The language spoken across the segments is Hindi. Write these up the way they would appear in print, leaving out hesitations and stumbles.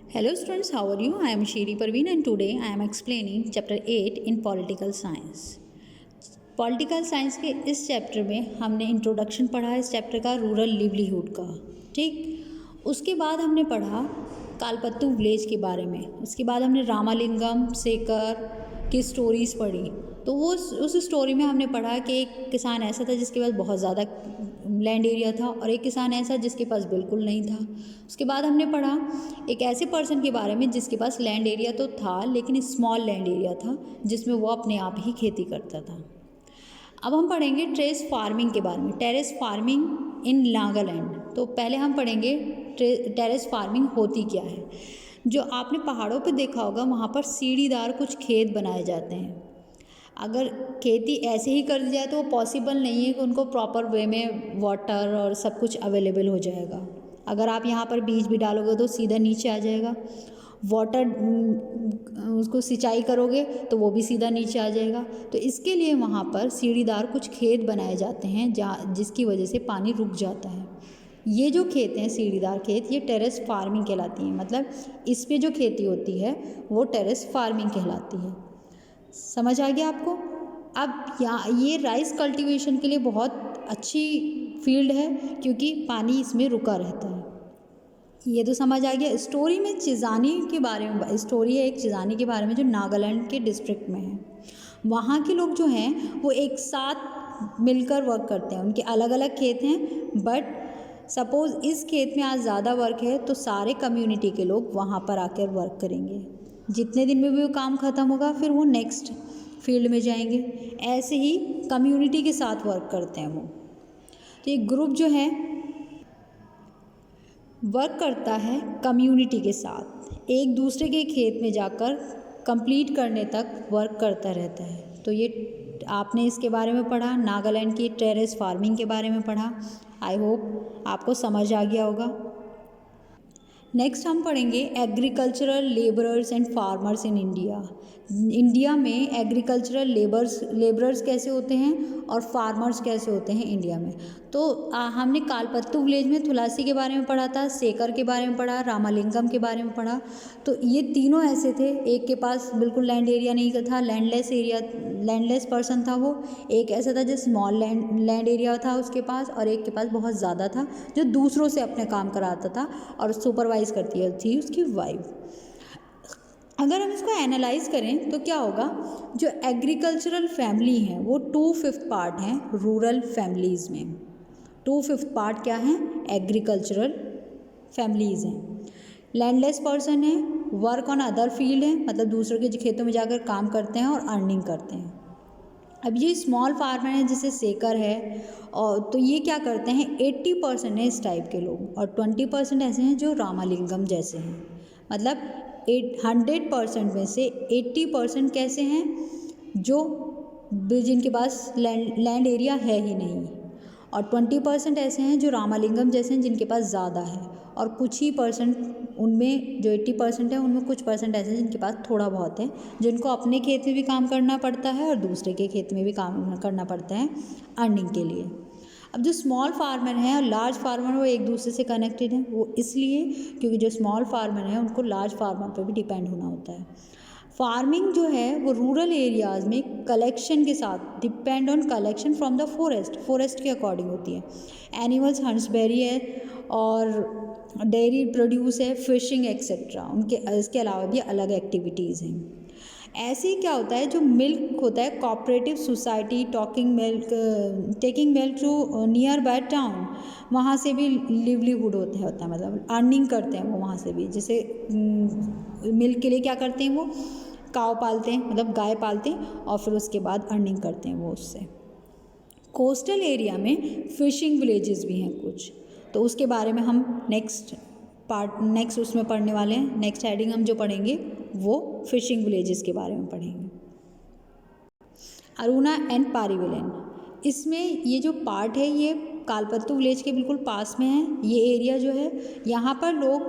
Hello students, how are you? I am Shiri Parveen and today I am explaining chapter 8 in political science. Political science के इस चैप्टर में हमने इंट्रोडक्शन पढ़ा है इस चैप्टर का रूरल लिवलीहुड का, ठीक। उसके बाद हमने पढ़ा कालपत्तू विलेज के बारे में। उसके बाद हमने रामालिंगम सेकर की स्टोरीज़ पढ़ी। तो वो उस स्टोरी में हमने पढ़ा कि एक किसान ऐसा था जिसके पास बहुत ज़्यादा लैंड एरिया था और एक किसान ऐसा जिसके पास बिल्कुल नहीं था। उसके बाद हमने पढ़ा एक ऐसे पर्सन के बारे में जिसके पास लैंड एरिया तो था लेकिन स्मॉल लैंड एरिया था जिसमें वो अपने आप ही खेती करता था। अब हम पढ़ेंगे टेरेस फार्मिंग के बारे में, टेरेस फार्मिंग इन नागालैंड। तो पहले हम पढ़ेंगे टेरेस फार्मिंग होती क्या है। जो आपने पहाड़ों पे देखा होगा वहाँ पर सीढ़ीदार कुछ खेत बनाए जाते हैं। अगर खेती ऐसे ही कर दी जाए तो वो पॉसिबल नहीं है कि उनको प्रॉपर वे में वाटर और सब कुछ अवेलेबल हो जाएगा। अगर आप यहाँ पर बीज भी डालोगे तो सीधा नीचे आ जाएगा, वाटर उसको सिंचाई करोगे तो वो भी सीधा नीचे आ जाएगा। तो इसके लिए वहाँ पर सीढ़ीदार कुछ खेत बनाए जाते हैं जहाँ जिसकी वजह से पानी रुक जाता है। ये जो खेत हैं सीढ़ीदार खेत, ये टेरेस फार्मिंग कहलाती हैं। मतलब इस पे जो खेती होती है वो टेरेस फार्मिंग कहलाती है। समझ आ गया आपको? अब यहाँ ये राइस कल्टीवेशन के लिए बहुत अच्छी फील्ड है क्योंकि पानी इसमें रुका रहता है। ये तो समझ आ गया। स्टोरी में चिजानी के बारे में स्टोरी है एक चिजानी के बारे में जो नागालैंड के डिस्ट्रिक्ट में है। वहाँ के लोग जो हैं वो एक साथ मिलकर वर्क करते हैं। उनके अलग अलग खेत हैं बट सपोज़ इस खेत में आज ज़्यादा वर्क है तो सारे कम्युनिटी के लोग वहाँ पर आकर वर्क करेंगे। जितने दिन में भी वो काम ख़त्म होगा फिर वो नेक्स्ट फील्ड में जाएंगे। ऐसे ही कम्युनिटी के साथ वर्क करते हैं वो। तो ये ग्रुप जो है वर्क करता है कम्युनिटी के साथ, एक दूसरे के खेत में जाकर कंप्लीट करने तक वर्क करता रहता है। तो ये आपने इसके बारे में पढ़ा, नागालैंड की टेरेस फार्मिंग के बारे में पढ़ा। आई होप आपको समझ आ गया होगा। नेक्स्ट हम पढ़ेंगे agricultural labourers and farmers in India. India में एग्रीकल्चरल लेबरर्स कैसे होते हैं और फार्मर्स कैसे होते हैं इंडिया में। तो हमने कालपत्तू विलेज में तुलसी के बारे में पढ़ा था, सेकर के बारे में पढ़ा, रामालिंगम के बारे में पढ़ा। तो ये तीनों ऐसे थे, एक के पास बिल्कुल लैंड एरिया नहीं था, लैंडलेस पर्सन था वो। एक ऐसा था जो स्मॉल लैंड एरिया था उसके पास, और एक के पास बहुत ज़्यादा था जो दूसरों से अपने काम कराता था और सुपरवाइज करती थी उसकी वाइफ। अगर हम इसको एनालाइज करें तो क्या होगा, जो एग्रीकल्चरल फैमिली हैं वो 2/5 पार्ट हैं रूरल फैमिलीज़ में। 2/5 पार्ट क्या हैं, एग्रीकल्चरल फैमिलीज़ हैं। लैंडलेस पर्सन है, वर्क ऑन अदर फील्ड है, मतलब दूसरों के खेतों में जाकर काम करते हैं और अर्निंग करते हैं। अब ये स्मॉल फार्मर है जैसे सेकर है, और तो ये क्या करते हैं 80% है इस टाइप के लोग, और 20% ऐसे हैं जो रामालिंगम जैसे हैं। मतलब 100% में से 80% कैसे हैं, जिनके पास लैंड एरिया है ही नहीं, और 20% ऐसे हैं जो रामालिंगम जैसे हैं जिनके पास ज़्यादा है, और कुछ ही परसेंट उनमें जो 80% है उनमें कुछ परसेंट ऐसे हैं जिनके पास थोड़ा बहुत है, जिनको अपने खेत में भी काम करना पड़ता है और दूसरे के खेत में भी काम करना पड़ता है अर्निंग के लिए। अब जो स्मॉल फार्मर हैं और लार्ज फार्मर वो एक दूसरे से कनेक्टेड हैं, वो इसलिए क्योंकि जो स्मॉल फार्मर हैं उनको लार्ज फार्मर पर भी डिपेंड होना होता है। फार्मिंग जो है वो रूरल एरियाज़ में कलेक्शन के साथ, depend on collection from the forest के अकॉर्डिंग होती है। एनिमल्स हंट्सबेरी है और डेयरी प्रोड्यूस है, फिशिंग एक्सेट्रा, इसके अलावा भी अलग एक्टिविटीज़ हैं। ऐसे ही क्या होता है, जो मिल्क होता है cooperative society taking milk to nearby town, वहाँ से भी लिवलीहुड होता है, मतलब अर्निंग करते हैं वो वहाँ से भी। जैसे मिल्क के लिए क्या करते हैं, वो काव पालते हैं, मतलब गाय पालते हैं, और फिर उसके बाद अर्निंग करते हैं वो उससे। कोस्टल एरिया में फिशिंग विलेजेस भी हैं कुछ, तो उसके बारे में हम नेक्स्ट उसमें पढ़ने वाले हैं। नेक्स्ट हेडिंग हम जो पढ़ेंगे वो फिशिंग विलेजेस के बारे में पढ़ेंगे। अरुणा एंड पारीविलन, इसमें ये जो पार्ट है ये कालपत्तू विलेज के बिल्कुल पास में है। ये एरिया जो है यहाँ पर लोग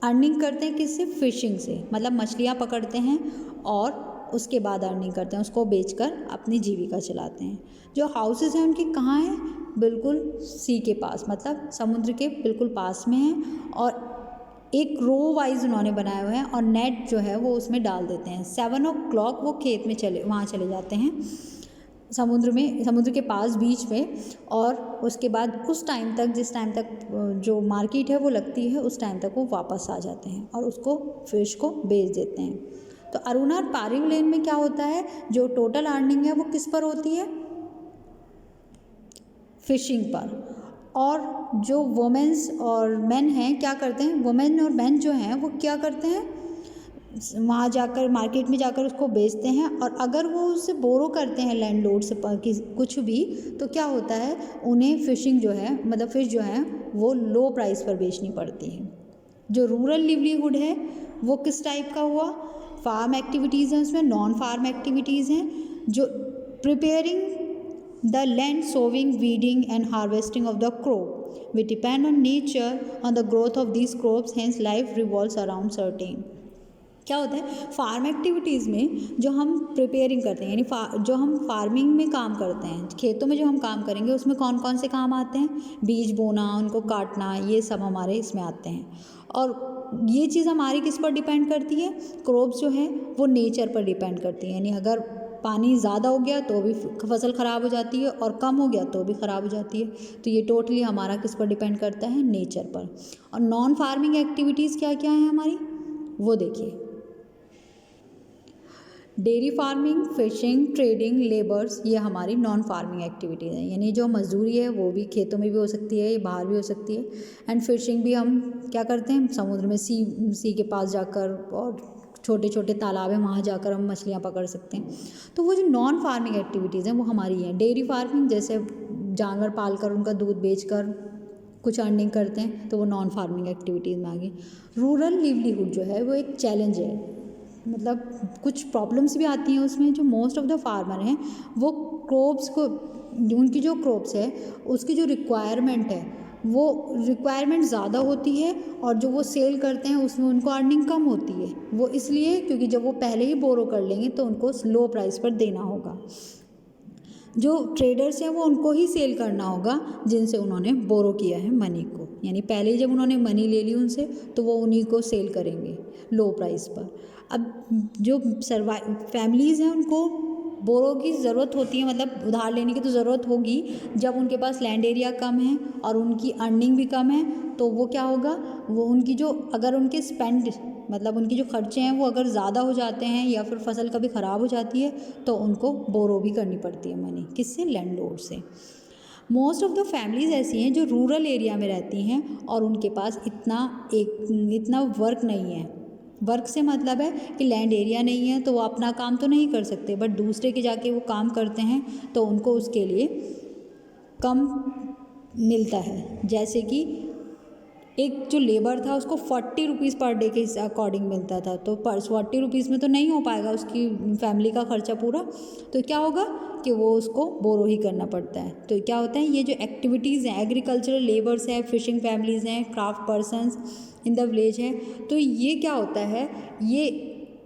अर्निंग करते हैं किससे, फिशिंग से, मतलब मछलियाँ पकड़ते हैं और उसके बाद अर्निंग करते हैं, उसको बेचकर अपनी जीविका चलाते हैं। जो हाउसेस हैं उनके कहाँ हैं, बिल्कुल सी के पास, मतलब समुद्र के बिल्कुल पास में हैं, और एक रो वाइज उन्होंने बनाए हुए हैं और नेट जो है वो उसमें डाल देते हैं। 7 o'clock वो खेत में वहाँ चले जाते हैं समुद्र के पास बीच में, और उसके बाद उस टाइम तक जिस टाइम तक जो मार्केट है वो लगती है उस टाइम तक वो वापस आ जाते हैं और उसको फिश को बेच देते हैं। तो अरुणा और पारिव लेन में क्या होता है, जो टोटल अर्निंग है वो किस पर होती है, फिशिंग पर। और जो वुमेन्स और मेन हैं क्या करते हैं, वुमेन और मेन जो हैं वो क्या करते हैं, वहाँ जाकर मार्केट में जाकर उसको बेचते हैं, और अगर वो उससे बोरो करते हैं लैंडलॉर्ड से कुछ भी, तो क्या होता है उन्हें फिशिंग जो है मतलब फिश जो है वो लो प्राइस पर बेचनी पड़ती है। जो रूरल लिवलीहुड है वो किस टाइप का हुआ, फार्म एक्टिविटीज़ हैं उसमें, नॉन फार्म एक्टिविटीज़ हैं, जो preparing the land, sowing, weeding and harvesting of the crop. We depend on nature on the growth of these crops, hence life revolves around certain. क्या होता है फार्म एक्टिविटीज़ में जो हम प्रिपेयरिंग करते हैं, यानी जो हम फार्मिंग में काम करते हैं, खेतों में जो हम काम करेंगे उसमें कौन कौन से काम आते हैं, बीज बोना, उनको काटना, ये सब हमारे इसमें आते हैं। और ये चीज़ हमारी किस पर डिपेंड करती है, क्रॉप्स जो हैं वो नेचर पर डिपेंड करती हैं, यानी अगर पानी ज़्यादा हो गया तो भी फसल ख़राब हो जाती है और कम हो गया तो भी ख़राब हो जाती है। तो ये टोटली हमारा किस पर डिपेंड करता है, नेचर पर। और नॉन फार्मिंग एक्टिविटीज़ क्या क्या हैं हमारी, वो देखिए, dairy farming, fishing, trading, labours, ये हमारी नॉन फार्मिंग एक्टिविटीज़ हैं, यानी जो मजदूरी है वो भी खेतों में भी हो सकती है, बाहर भी हो सकती है। एंड फिशिंग भी हम क्या करते हैं, समुद्र में सी के पास जाकर, और छोटे छोटे तालाब हैं वहाँ जाकर हम मछलियाँ पकड़ सकते हैं। तो वो जो नॉन फार्मिंग एक्टिविटीज़ हैं वो हमारी हैं। डेयरी फार्मिंग जैसे जानवर पाल कर उनका दूध बेच कर कुछ अर्निंग करते हैं, तो वो नॉन फार्मिंग एक्टिविटीज़ में आ गई। रूरल लिवलीहुड जो है वो एक चैलेंज है, मतलब कुछ प्रॉब्लम्स भी आती हैं उसमें। जो मोस्ट ऑफ द फार्मर हैं वो क्रॉप्स को, उनकी जो क्रॉप्स है उसकी जो रिक्वायरमेंट है वो रिक्वायरमेंट ज़्यादा होती है, और जो वो सेल करते हैं उसमें उनको अर्निंग कम होती है। वो इसलिए क्योंकि जब वो पहले ही बोरो कर लेंगे तो उनको लो प्राइस पर देना होगा। जो ट्रेडर्स हैं वो उनको ही सेल करना होगा जिनसे उन्होंने बोरो किया है मनी को, यानी पहले ही जब उन्होंने मनी ले ली उनसे तो वो उन्हीं को सेल करेंगे लो प्राइस पर। अब जो फैमिलीज़ हैं उनको बोरो की ज़रूरत होती है, मतलब उधार लेने की तो ज़रूरत होगी जब उनके पास लैंड एरिया कम है और उनकी अर्निंग भी कम है। तो वो क्या होगा, वो उनकी जो अगर उनके स्पेंड मतलब उनकी जो खर्चे हैं वो अगर ज़्यादा हो जाते हैं या फिर फसल कभी ख़राब हो जाती है तो उनको बोरो भी करनी पड़ती है मनी, किससे, लैंडलॉर्ड से। मोस्ट ऑफ द फैमिलीज़ ऐसी हैं जो रूरल एरिया में रहती हैं और उनके पास इतना वर्क नहीं है। वर्क से मतलब है कि लैंड एरिया नहीं है तो वो अपना काम तो नहीं कर सकते, बट दूसरे के जाके वो काम करते हैं तो उनको उसके लिए कम मिलता है। जैसे कि एक जो लेबर था उसको 40 रुपीज़ पर डे के अकॉर्डिंग मिलता था, तो पर 40 रुपीज़ में तो नहीं हो पाएगा उसकी फैमिली का खर्चा पूरा। तो क्या होगा कि वो उसको बोरो ही करना पड़ता है। तो क्या होता है, ये जो एक्टिविटीज़ हैं, एग्रीकल्चरल लेबर्स हैं, फिशिंग फैमिलीज़ हैं, craft persons in the village हैं, तो ये क्या होता है, ये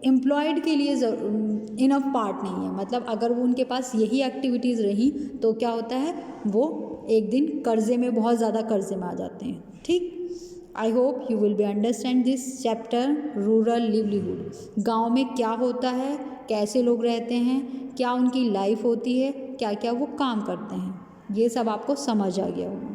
एम्प्लॉयड के लिए इनफ पार्ट नहीं है। मतलब अगर वो उनके पास यही एक्टिविटीज़ रही तो क्या होता है, वो एक दिन कर्जे में, बहुत ज़्यादा कर्जे में आ जाते हैं। ठीक, I hope you will be understand this chapter rural livelihood. गाँव में क्या होता है, कैसे लोग रहते हैं, क्या उनकी लाइफ होती है, क्या क्या वो काम करते हैं, ये सब आपको समझ आ गया होगा।